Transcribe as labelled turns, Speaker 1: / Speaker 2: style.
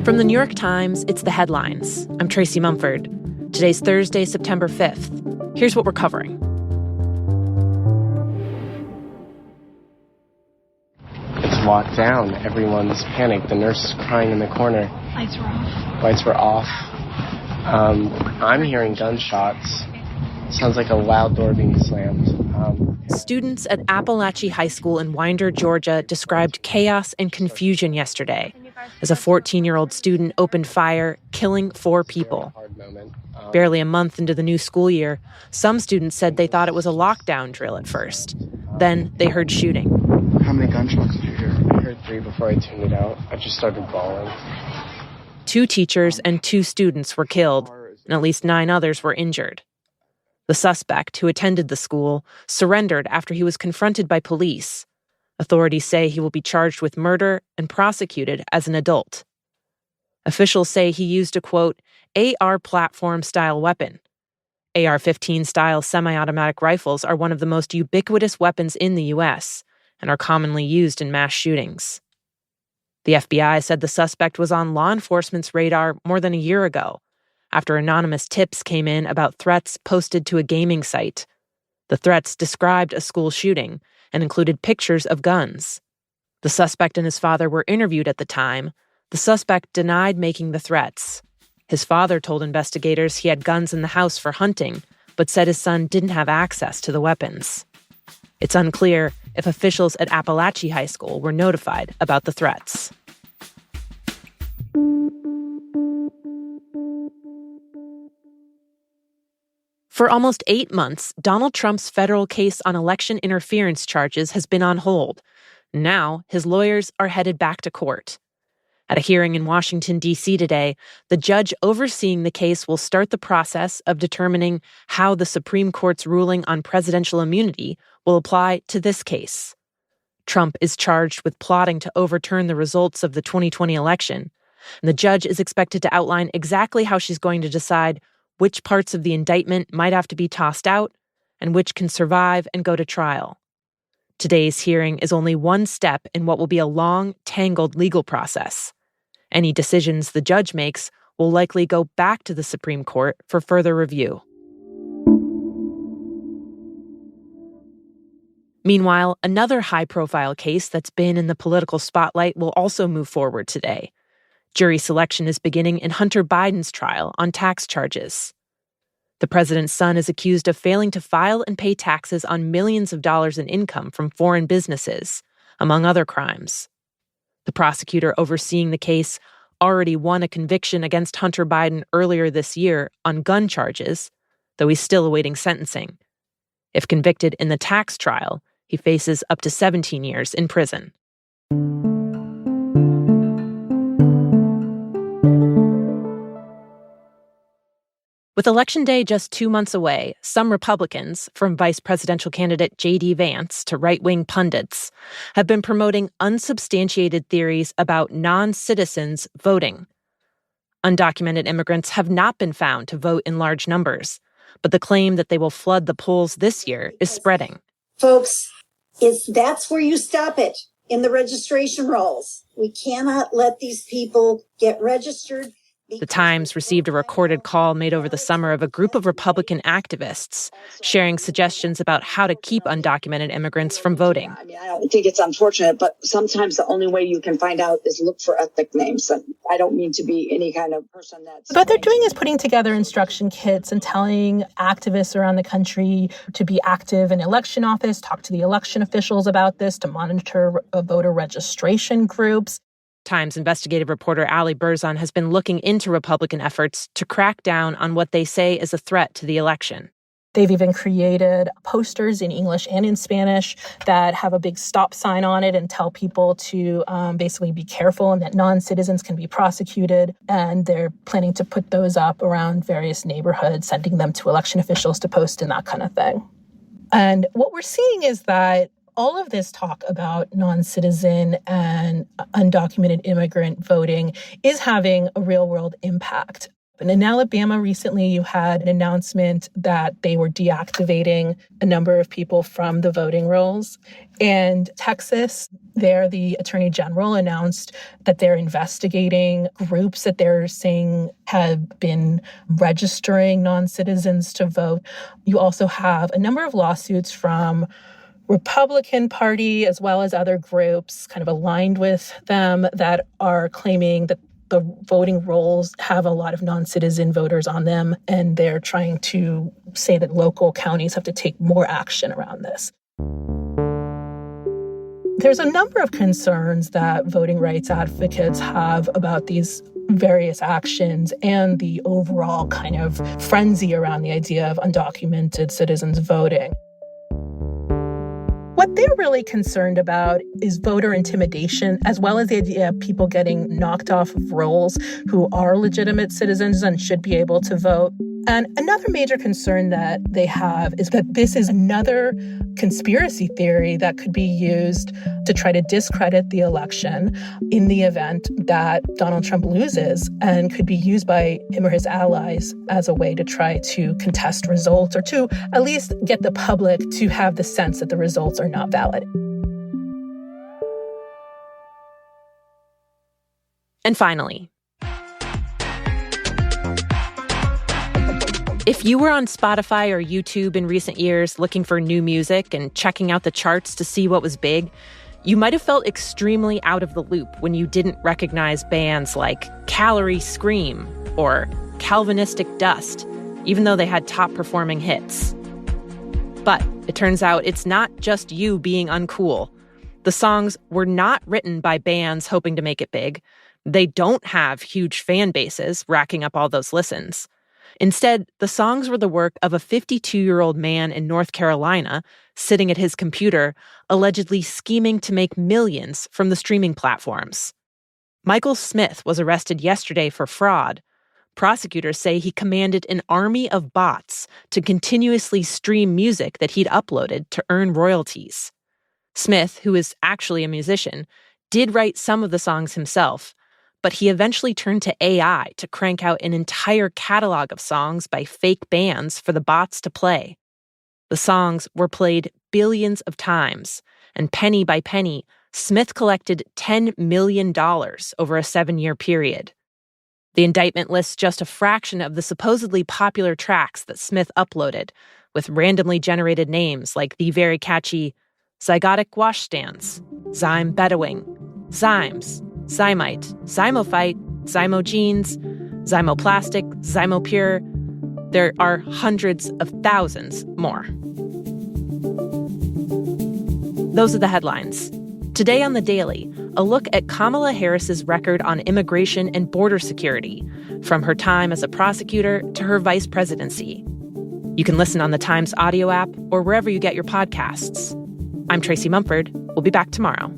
Speaker 1: From the New York Times, it's The Headlines. I'm Tracy Mumford. Today's Thursday, September 5th. Here's what we're covering.
Speaker 2: It's locked down. Everyone's panicked. The nurse is crying in the corner.
Speaker 3: Lights were off.
Speaker 2: Lights were off. I'm hearing gunshots. Sounds like a loud door being slammed.
Speaker 1: Students at Appalachia High School in Winder, Georgia, described chaos and confusion yesterday as a 14-year-old student opened fire, killing 4 people. Barely a month into the new school year, some students said they thought it was a lockdown drill at first. Then they heard shooting.
Speaker 4: How many gunshots did you hear?
Speaker 2: I heard 3 before I tuned it out. I just started bawling.
Speaker 1: 2 teachers and 2 students were killed, and at least 9 others were injured. The suspect, who attended the school, surrendered after he was confronted by police. Authorities say he will be charged with murder and prosecuted as an adult. Officials say he used a, quote, AR platform-style weapon. AR-15-style semi-automatic rifles are one of the most ubiquitous weapons in the U.S. and are commonly used in mass shootings. The FBI said the suspect was on law enforcement's radar more than a year ago, after anonymous tips came in about threats posted to a gaming site. The threats described a school shooting and included pictures of guns. The suspect and his father were interviewed at the time. The suspect denied making the threats. His father told investigators he had guns in the house for hunting, but said his son didn't have access to the weapons. It's unclear if officials at Appalachia High School were notified about the threats. For almost 8 months, Donald Trump's federal case on election interference charges has been on hold. Now, his lawyers are headed back to court. At a hearing in Washington, D.C. today, the judge overseeing the case will start the process of determining how the Supreme Court's ruling on presidential immunity will apply to this case. Trump is charged with plotting to overturn the results of the 2020 election, and the judge is expected to outline exactly how she's going to decide which parts of the indictment might have to be tossed out and which can survive and go to trial. Today's hearing is only one step in what will be a long, tangled legal process. Any decisions the judge makes will likely go back to the Supreme Court for further review. Meanwhile, another high-profile case that's been in the political spotlight will also move forward today. Jury selection is beginning in Hunter Biden's trial on tax charges. The president's son is accused of failing to file and pay taxes on millions of dollars in income from foreign businesses, among other crimes. The prosecutor overseeing the case already won a conviction against Hunter Biden earlier this year on gun charges, though he's still awaiting sentencing. If convicted in the tax trial, he faces up to 17 years in prison. With Election Day just 2 months away, some Republicans, from vice presidential candidate J.D. Vance to right-wing pundits, have been promoting unsubstantiated theories about non-citizens voting. Undocumented immigrants have not been found to vote in large numbers, but the claim that they will flood the polls this year is spreading.
Speaker 5: Folks, that's where you stop it, in the registration rolls. We cannot let these people get registered.
Speaker 1: The Times received a recorded call made over the summer of a group of Republican activists sharing suggestions about how to keep undocumented immigrants from voting.
Speaker 6: I mean, I don't think it's unfortunate, but sometimes the only way you can find out is look for ethnic names. And I don't mean to be any kind of person that's...
Speaker 3: What they're doing is putting together instruction kits and telling activists around the country to be active in election office, talk to the election officials about this, to monitor voter registration groups.
Speaker 1: Times investigative reporter Ali Berzon has been looking into Republican efforts to crack down on what they say is a threat to the election.
Speaker 3: They've even created posters in English and in Spanish that have a big stop sign on it and tell people to basically be careful and that non-citizens can be prosecuted. And they're planning to put those up around various neighborhoods, sending them to election officials to post and that kind of thing. And what we're seeing is that all of this talk about non-citizen and undocumented immigrant voting is having a real-world impact. And in Alabama recently, you had an announcement that they were deactivating a number of people from the voting rolls. And Texas, There, the Attorney General announced that they're investigating groups that they're saying have been registering non-citizens to vote. You also have a number of lawsuits from Republican Party as well as other groups kind of aligned with them that are claiming that the voting rolls have a lot of non-citizen voters on them, and they're trying to say that local counties have to take more action around this. There's a number of concerns that voting rights advocates have about these various actions and the overall kind of frenzy around the idea of undocumented citizens voting. What they're really concerned about is voter intimidation, as well as the idea of people getting knocked off of rolls who are legitimate citizens and should be able to vote. And another major concern that they have is that this is another conspiracy theory that could be used to try to discredit the election in the event that Donald Trump loses, and could be used by him or his allies as a way to try to contest results, or to at least get the public to have the sense that the results are not valid.
Speaker 1: And finally, if you were on Spotify or YouTube in recent years looking for new music and checking out the charts to see what was big, you might have felt extremely out of the loop when you didn't recognize bands like Calorie Scream or Calvinistic Dust, even though they had top-performing hits. But it turns out it's not just you being uncool. The songs were not written by bands hoping to make it big. They don't have huge fan bases racking up all those listens. Instead, the songs were the work of a 52-year-old man in North Carolina sitting at his computer, allegedly scheming to make millions from the streaming platforms. Michael Smith was arrested yesterday for fraud. Prosecutors say he commanded an army of bots to continuously stream music that he'd uploaded to earn royalties. Smith, who is actually a musician, did write some of the songs himself, but he eventually turned to AI to crank out an entire catalog of songs by fake bands for the bots to play. The songs were played billions of times, and penny by penny, Smith collected $10 million over a 7-year period. The indictment lists just a fraction of the supposedly popular tracks that Smith uploaded, with randomly generated names like the very catchy Zygotic Washstands, Zyme Bedouing, Zymes, Zymite, Zymophyte, Zymogenes, Zymoplastic, Zymopure. There are hundreds of thousands more. Those are the headlines. Today on The Daily, a look at Kamala Harris's record on immigration and border security, from her time as a prosecutor to her vice presidency. You can listen on the Times audio app or wherever you get your podcasts. I'm Tracy Mumford. We'll be back tomorrow.